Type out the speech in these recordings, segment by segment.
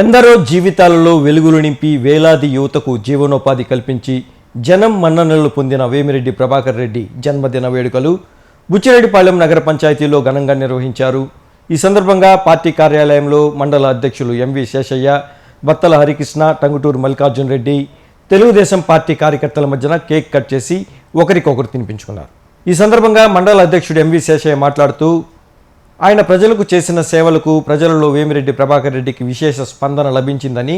ఎందరో జీవితాలలో వెలుగులు నింపి వేలాది యువతకు జీవనోపాధి కల్పించి జనం మన్ననలు పొందిన వేమిరెడ్డి ప్రభాకర్ రెడ్డి జన్మదిన వేడుకలు బుచ్చిరెడ్డిపాలెం నగర పంచాయతీలో ఘనంగా నిర్వహించారు. ఈ సందర్భంగా పార్టీ కార్యాలయంలో మండల అధ్యక్షులు ఎంవి శేషయ్య, బత్తల హరికృష్ణ, టంగుటూరు మల్లికార్జున రెడ్డి తెలుగుదేశం పార్టీ కార్యకర్తల మధ్యన కేక్ కట్ చేసి ఒకరికొకరు తినిపించుకున్నారు. ఈ సందర్భంగా మండల అధ్యక్షుడు ఎంవి శేషయ్య మాట్లాడుతూ ఆయన ప్రజలకు చేసిన సేవలకు ప్రజలలో వేమిరెడ్డి ప్రభాకర్ రెడ్డికి విశేష స్పందన లభించిందని,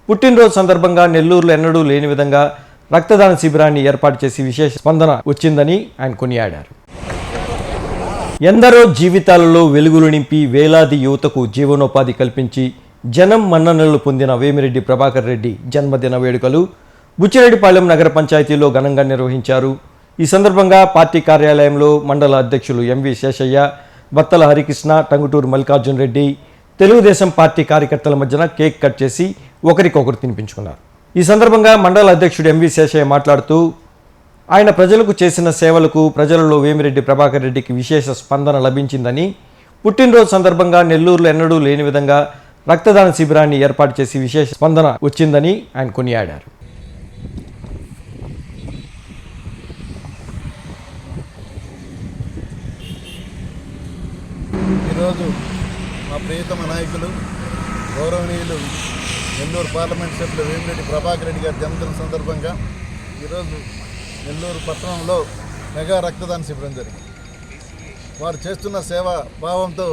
పుట్టినరోజు సందర్భంగా నెల్లూరులో ఎన్నడూ లేని విధంగా రక్తదాన శిబిరాన్ని ఏర్పాటు చేసి విశేష స్పందన వచ్చిందని ఆయన కొనియాడారు. ఎందరో జీవితాలలో వెలుగులు నింపి వేలాది యువతకు జీవనోపాధి కల్పించి జనం మన్ననలు పొందిన వేమిరెడ్డి ప్రభాకర్ రెడ్డి జన్మదిన వేడుకలు బుచ్చిరెడ్డిపాలెం నగర పంచాయతీలో ఘనంగా నిర్వహించారు. ఈ సందర్భంగా పార్టీ కార్యాలయంలో మండల అధ్యక్షులు ఎంవి శేషయ్య, బత్తల హరికృష్ణ, టంగుటూరు మల్లికార్జున రెడ్డి తెలుగుదేశం పార్టీ కార్యకర్తల మధ్యన కేక్ కట్ చేసి ఒకరికొకరు తినిపించుకున్నారు. ఈ సందర్భంగా మండల అధ్యక్షుడు ఎంవి శేషయ్య మాట్లాడుతూ ఆయన ప్రజలకు చేసిన సేవలకు ప్రజలలో వేమిరెడ్డి ప్రభాకర్ రెడ్డికి విశేష స్పందన లభించిందని, పుట్టినరోజు సందర్భంగా నెల్లూరులో ఎన్నడూ లేని విధంగా రక్తదాన శిబిరాన్ని ఏర్పాటు చేసి విశేష స్పందన వచ్చిందని ఆయన కొనియాడారు. ఈరోజు మా ప్రియతమ నాయకులు గౌరవనీయులు నెల్లూరు పార్లమెంట్ సభ్యులు వేమిరెడ్డి ప్రభాకర్ రెడ్డి గారి జన్మదిన సందర్భంగా ఈరోజు నెల్లూరు పట్టణంలో మెగా రక్తదాన శిబిరం జరిగింది. వారు చేస్తున్న సేవా భావంతో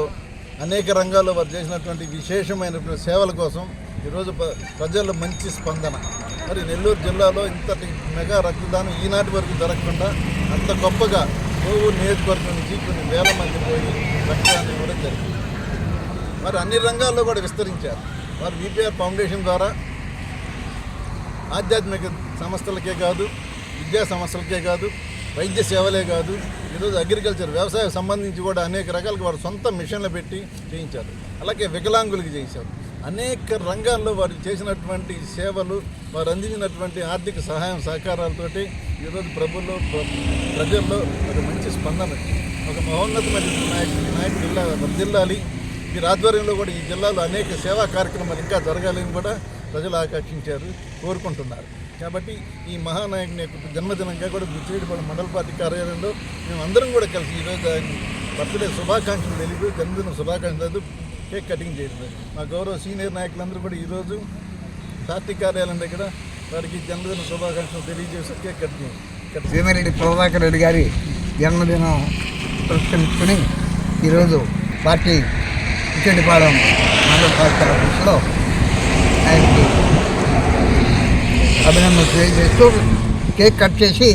అనేక రంగాల్లో వారు చేసినటువంటి విశేషమైనటువంటి సేవల కోసం ఈరోజు ప్రజల్లో మంచి స్పందన. మరి నెల్లూరు జిల్లాలో ఇంతటి మెగా రక్తదానం ఈనాటి వరకు జరగకుండా అంత గొప్పగా కోవూరు నియోజకవర్గం నుంచి కొన్ని వేల మంది పోయి రక్తదానం ఇవ్వడం జరిగింది. మరి అన్ని రంగాల్లో కూడా విస్తరించారు. వారు విపిఆర్ ఫౌండేషన్ ద్వారా ఆధ్యాత్మిక సంస్థలకే కాదు, విద్యా సంస్థలకే కాదు, వైద్య సేవలే కాదు, ఈరోజు అగ్రికల్చర్ వ్యవసాయం సంబంధించి కూడా అనేక రకాలుగా వారు సొంత మిషన్లు పెట్టి చేయించారు. అలాగే వికలాంగులకి చేశారు. అనేక రంగాల్లో వారు చేసినటువంటి సేవలు, వారు అందించినటువంటి ఆర్థిక సహాయం సహకారాలతోటి ఈరోజు ప్రజల్లో ఒక మంచి స్పందన, ఒక మహోన్నతమైన నాయకుడు ఇలా వర్ధిల్లాలి. వీరి ఆధ్వర్యంలో కూడా ఈ జిల్లాలో అనేక సేవా కార్యక్రమాలు ఇంకా జరగాలని కూడా ప్రజలు ఆకాంక్షించారు, కోరుకుంటున్నారు. కాబట్టి ఈ మహానాయకుని యొక్క జన్మదినంగా కూడా బుచ్చిరెడ్డిపాలెం మండల పార్టీ కార్యాలయంలో మేము అందరం కూడా కలిసి ఈరోజు ఆయన బర్త్డే శుభాకాంక్షలు తెలియదు, జన్మదిన శుభాకాంక్షలు కేక్ కటింగ్ చేయడం. మా గౌరవ సీనియర్ నాయకులందరూ కూడా ఈరోజు పార్టీ కార్యాలయం దగ్గర వారికి జన్మదిన శుభాకాంక్షలు తెలియజేసి కేక్ కటింగ్. వేమిరెడ్డి ప్రభాకర్ రెడ్డి గారి జన్మదినం పురస్కరించుకుని ఈరోజు పార్టీ బుచ్చిరెడ్డిపాలెం మండల పార్టీ ఆఫీసులో ఆయనకి అభినందనలు తెలియజేస్తూ కేక్ కట్ చేసి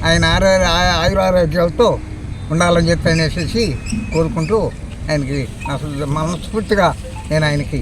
ఆయన ఆయురారోగ్యాలతో ఉండాలని చెప్పి అనేసి కోరుకుంటూ ఆయనకి అసలు మనస్ఫూర్తిగా నేను ఆయనకి